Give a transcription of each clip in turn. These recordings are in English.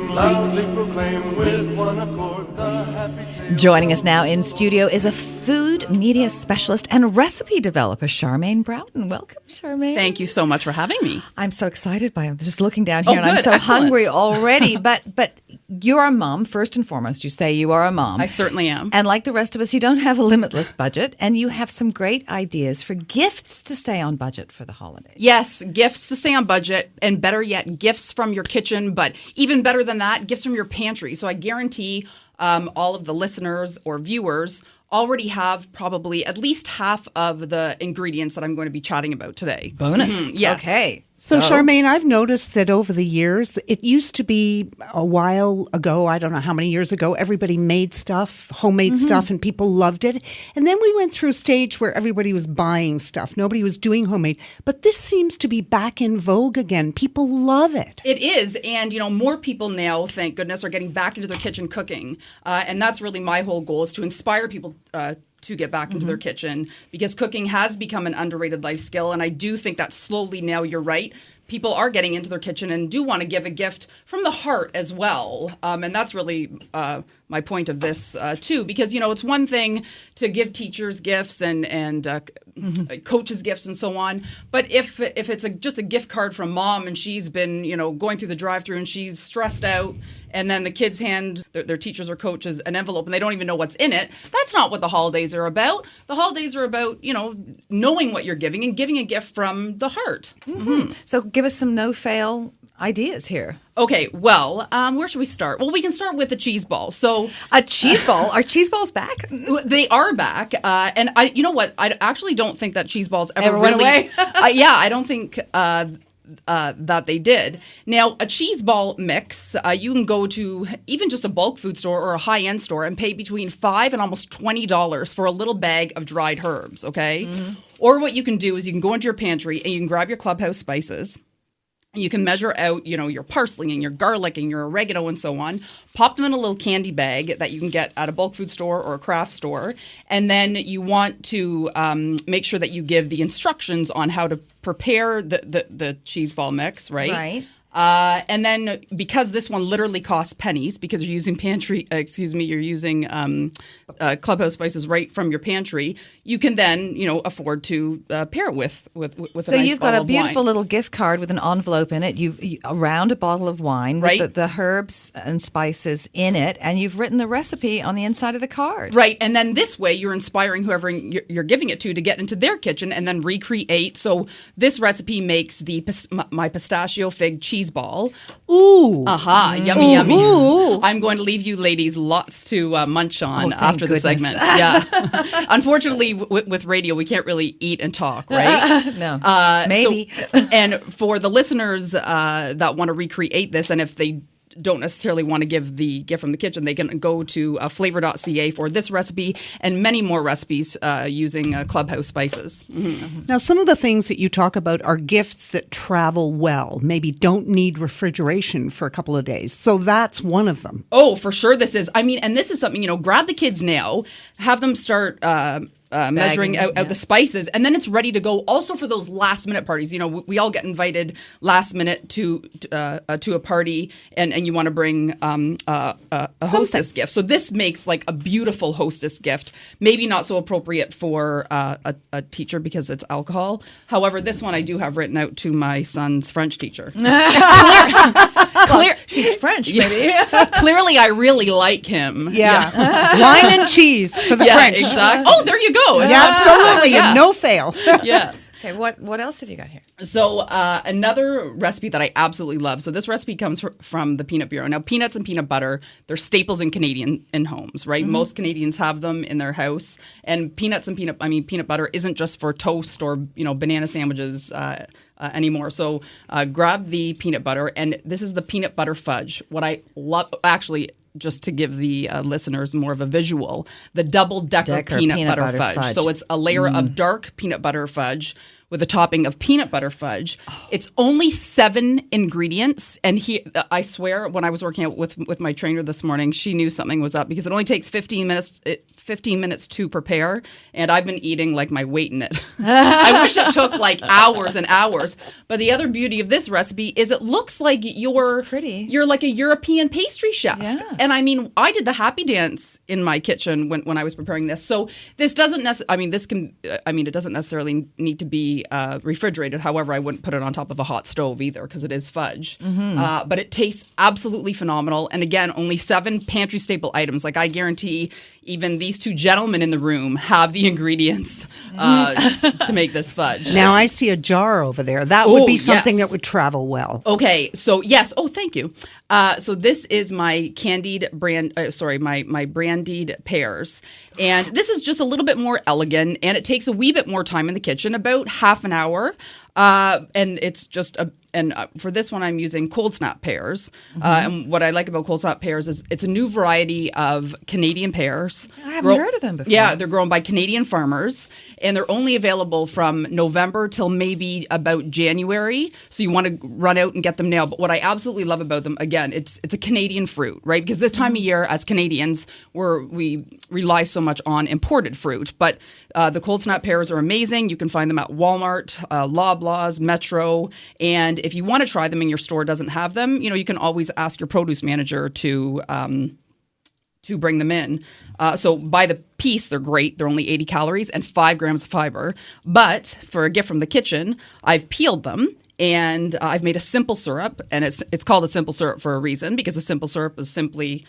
loudly proclaim with one accord the happy tale. Joining us now in studio is a food media specialist and recipe developer, Charmaine Broughton. Welcome, Charmaine. Thank you so much for having me. I'm so excited by it. I'm just looking down here and I'm good. so Excellent. hungry already. But you're a mom, first and foremost. You say you are a mom. I certainly am. And like the rest of us, you don't have a limitless budget, and you have some great ideas for gifts to stay on budget for the holidays. Yes, gifts to stay on budget, and better yet, gifts from your kitchen, but even better than that, gifts from your pantry. So I guarantee all of the listeners or viewers already have probably at least half of the ingredients that I'm going to be chatting about today. Bonus. Yes. Okay. So, Charmaine, I've noticed that over the years, it used to be a while ago, I don't know how many years ago, everybody made stuff, homemade stuff, and people loved it. And then we went through a stage where everybody was buying stuff. Nobody was doing homemade. But this seems to be back in vogue again. People love it. It is. And, more people now, thank goodness, are getting back into their kitchen cooking. And that's really my whole goal, is to inspire people to get back into their kitchen, because cooking has become an underrated life skill. And I do think that slowly now, you're right, people are getting into their kitchen and do want to give a gift from the heart as well. And that's really my point of this too, because, it's one thing to give teachers gifts and coaches gifts and so on. But if it's just a gift card from mom and she's been, going through the drive-through and she's stressed out, and then the kids hand their teachers or coaches an envelope and they don't even know what's in it, that's not what the holidays are about. The holidays are about, knowing what you're giving and giving a gift from the heart. Mm-hmm. So give us some no-fail ideas here. Okay, well, where should we start? Well, we can start with the cheese ball. So a cheese ball? Are cheese balls back? They are back. And you know what? I actually don't think that cheese balls ever went really away? Yeah, I don't think that they did. Now, a cheese ball mix, you can go to even just a bulk food store or a high-end store and pay between $5 and almost $20 for a little bag of dried herbs, okay? Mm-hmm. Or what you can do is you can go into your pantry and you can grab your clubhouse spices. You can measure out, your parsley and your garlic and your oregano and so on. Pop them in a little candy bag that you can get at a bulk food store or a craft store. And then you want to make sure that you give the instructions on how to prepare the cheese ball mix, right? Right. And then because this one literally costs pennies, because you're using you're using clubhouse spices right from your pantry, you can then, afford to pair it with a nice So you've got a bottle of beautiful wine. little gift card with an envelope in it. You've around a bottle of wine Right. with the herbs and spices in it, and you've written the recipe on the inside of the card. Right. And then this way you're inspiring whoever you're giving it to get into their kitchen and then recreate. So this recipe makes my pistachio fig cheese ball. Ooh. Aha. Yummy, yummy. Ooh. I'm going to leave you ladies lots to munch on thank after the goodness. segment. Yeah. Unfortunately, with radio, we can't really eat and talk, right? No. Maybe. And for the listeners that want to recreate this, and if they don't necessarily want to give the gift from the kitchen, they can go to flavor.ca for this recipe and many more recipes using clubhouse spices. Mm-hmm. Now, some of the things that you talk about are gifts that travel well, maybe don't need refrigeration for a couple of days. So that's one of them. Oh, for sure this is. And this is something, grab the kids now, have them start measuring out the spices, and then it's ready to go. Also for those last minute parties, we all get invited last minute to a party, and you want to bring a hostess gift. So this makes like a beautiful hostess gift. Maybe not so appropriate for a teacher because it's alcohol. However, this one I do have written out to my son's French teacher. She's French, maybe. Clearly, I really like him. Yeah. Wine and cheese for the French. Exactly. Oh, there you go. Yeah, absolutely. Yeah. And no fail. Yes. Okay, what else have you got here? So another recipe that I absolutely love. So this recipe comes from the Peanut Bureau. Now, peanuts and peanut butter, they're staples in Canadian homes, right? Mm-hmm. Most Canadians have them in their house. And peanut butter isn't just for toast or, banana sandwiches anymore. So grab the peanut butter, and this is the peanut butter fudge. What I love, actually, just to give the listeners more of a visual, the double-decker peanut butter fudge. So it's a layer of dark peanut butter fudge with a topping of peanut butter fudge. Oh. It's only 7 ingredients. And I swear, when I was working out with my trainer this morning, she knew something was up because it only takes 15 15 minutes to prepare, and I've been eating like my weight in it. I wish it took like hours and hours. But the other beauty of this recipe is it looks like you're like a European pastry chef. Yeah. And I mean, I did the happy dance in my kitchen when I was preparing this. So this doesn't it doesn't necessarily need to be refrigerated. However, I wouldn't put it on top of a hot stove either because it is fudge. But it tastes absolutely phenomenal. And again, only 7 pantry staple items. Like I guarantee even these 2 gentlemen in the room have the ingredients to make this fudge. Now I see a jar over there. That would be something yes. that would travel well. Okay, so yes. Oh, thank you. So this is my Candied brand. My brandied pears, and this is just a little bit more elegant, and it takes a wee bit more time in the kitchen, about half an hour. And it's just for this one, I'm using cold snap pears. And what I like about cold snap pears is it's a new variety of Canadian pears. I haven't heard of them before. Yeah, they're grown by Canadian farmers, and they're only available from November till maybe about January. So you want to run out and get them now. But what I absolutely love about them, again, it's a Canadian fruit, right? Because this time of year, as Canadians, we rely so much on imported fruit. But the cold snap pears are amazing. You can find them at Walmart, Loblaws, Metro, and if you want to try them and your store doesn't have them, you can always ask your produce manager to bring them in. So by the piece, they're great. They're only 80 calories and 5 grams of fiber. But for a gift from the kitchen, I've peeled them. And I've made a simple syrup, and it's called a simple syrup for a reason, because a simple syrup is simply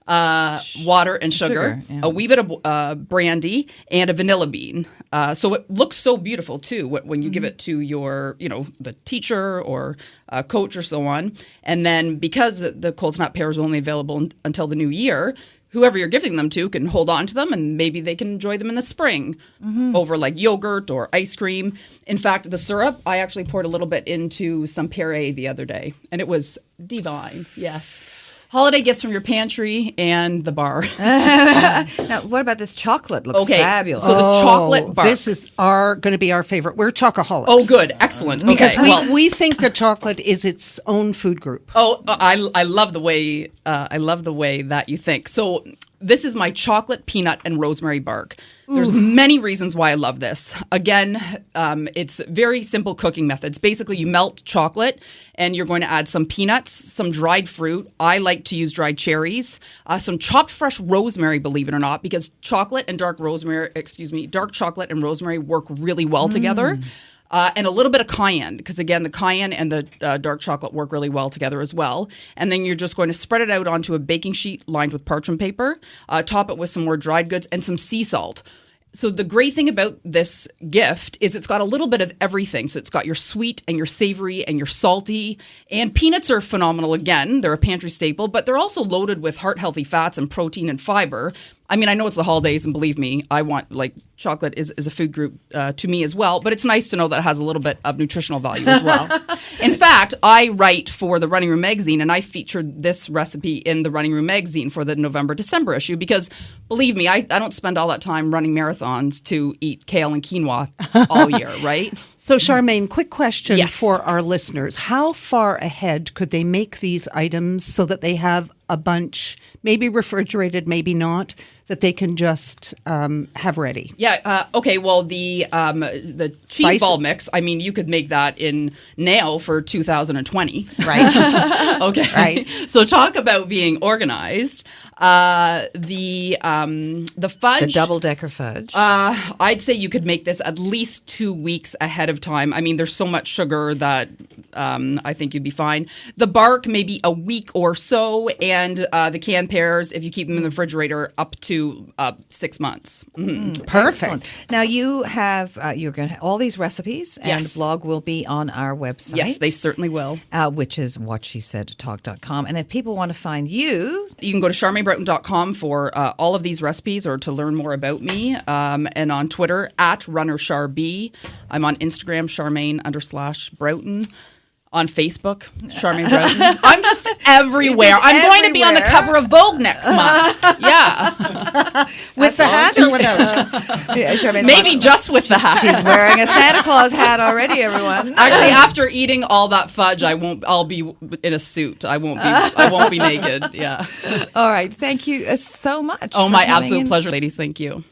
water and sugar, yeah. a wee bit of brandy, and a vanilla bean. So it looks so beautiful too when you give it to your, the teacher or coach or so on. And then because the cold snap pears are only available until the new year, whoever you're giving them to can hold on to them, and maybe they can enjoy them in the spring over like yogurt or ice cream. In fact, the syrup, I actually poured a little bit into some puree the other day, and it was divine. Yes. Holiday gifts from your pantry and the bar. Now, what about this chocolate? Looks fabulous. So the chocolate bark. This is going to be our favorite. We're chocoholics. Oh, good. Excellent. Because okay. we think that chocolate is its own food group. Oh, I love the way that you think. So this is my chocolate, peanut, and rosemary bark. There's many reasons why I love this. Again, it's very simple cooking methods. Basically, you melt chocolate, and you're going to add some peanuts, some dried fruit. I like to use dried cherries, some chopped fresh rosemary, believe it or not, because dark chocolate and rosemary work really well together. And a little bit of cayenne, because again, the cayenne and the dark chocolate work really well together as well. And then you're just going to spread it out onto a baking sheet lined with parchment paper, top it with some more dried goods and some sea salt. So the great thing about this gift is it's got a little bit of everything. So it's got your sweet and your savory and your salty. And peanuts are phenomenal again. They're a pantry staple, but they're also loaded with heart-healthy fats and protein and fiber. I mean, I know it's the holidays, and believe me, chocolate is a food group to me as well, but it's nice to know that it has a little bit of nutritional value as well. In fact, I write for the Running Room magazine, and I featured this recipe in the Running Room magazine for the November-December issue because, believe me, I don't spend all that time running marathons to eat kale and quinoa all year, right? So, Charmaine, quick question Yes. for our listeners. How far ahead could they make these items so that they have a bunch, maybe refrigerated, maybe not, that they can just have ready? Yeah. Okay. Well, the Cheeseball mix. I mean, you could make that in now for 2020, right? Okay. Right. So talk about being organized. The fudge, The double-decker fudge. I'd say you could make this at least 2 weeks ahead of time. I mean, there's so much sugar that I think you'd be fine. The bark, maybe a week or so, and the canned pears, if you keep them in the refrigerator, up to 6 months. Mm-hmm. Perfect. Excellent. Now you have you're going to have all these recipes, and Yes. the blog will be on our website. Yes, they certainly will. Which is whatshesaidtalk.com. And if people want to find you, You can go to CharmaineBroughton.com for all of these recipes or to learn more about me. And on Twitter, @RunnerCharB. I'm on Instagram, Charmaine_Broughton. On Facebook, Charmaine Broughton. I'm just everywhere. Just I'm going to be on the everywhere. cover of Vogue next month. Yeah. With the hat or without? Yeah, Charmaine's Maybe walking- just with the hat. She's wearing a Santa Claus hat already, everyone. Actually, after eating all that fudge, I'll be in a suit. I won't be naked. Yeah. All right. Thank you so much. Oh, for my coming absolute in. pleasure, ladies. Thank you.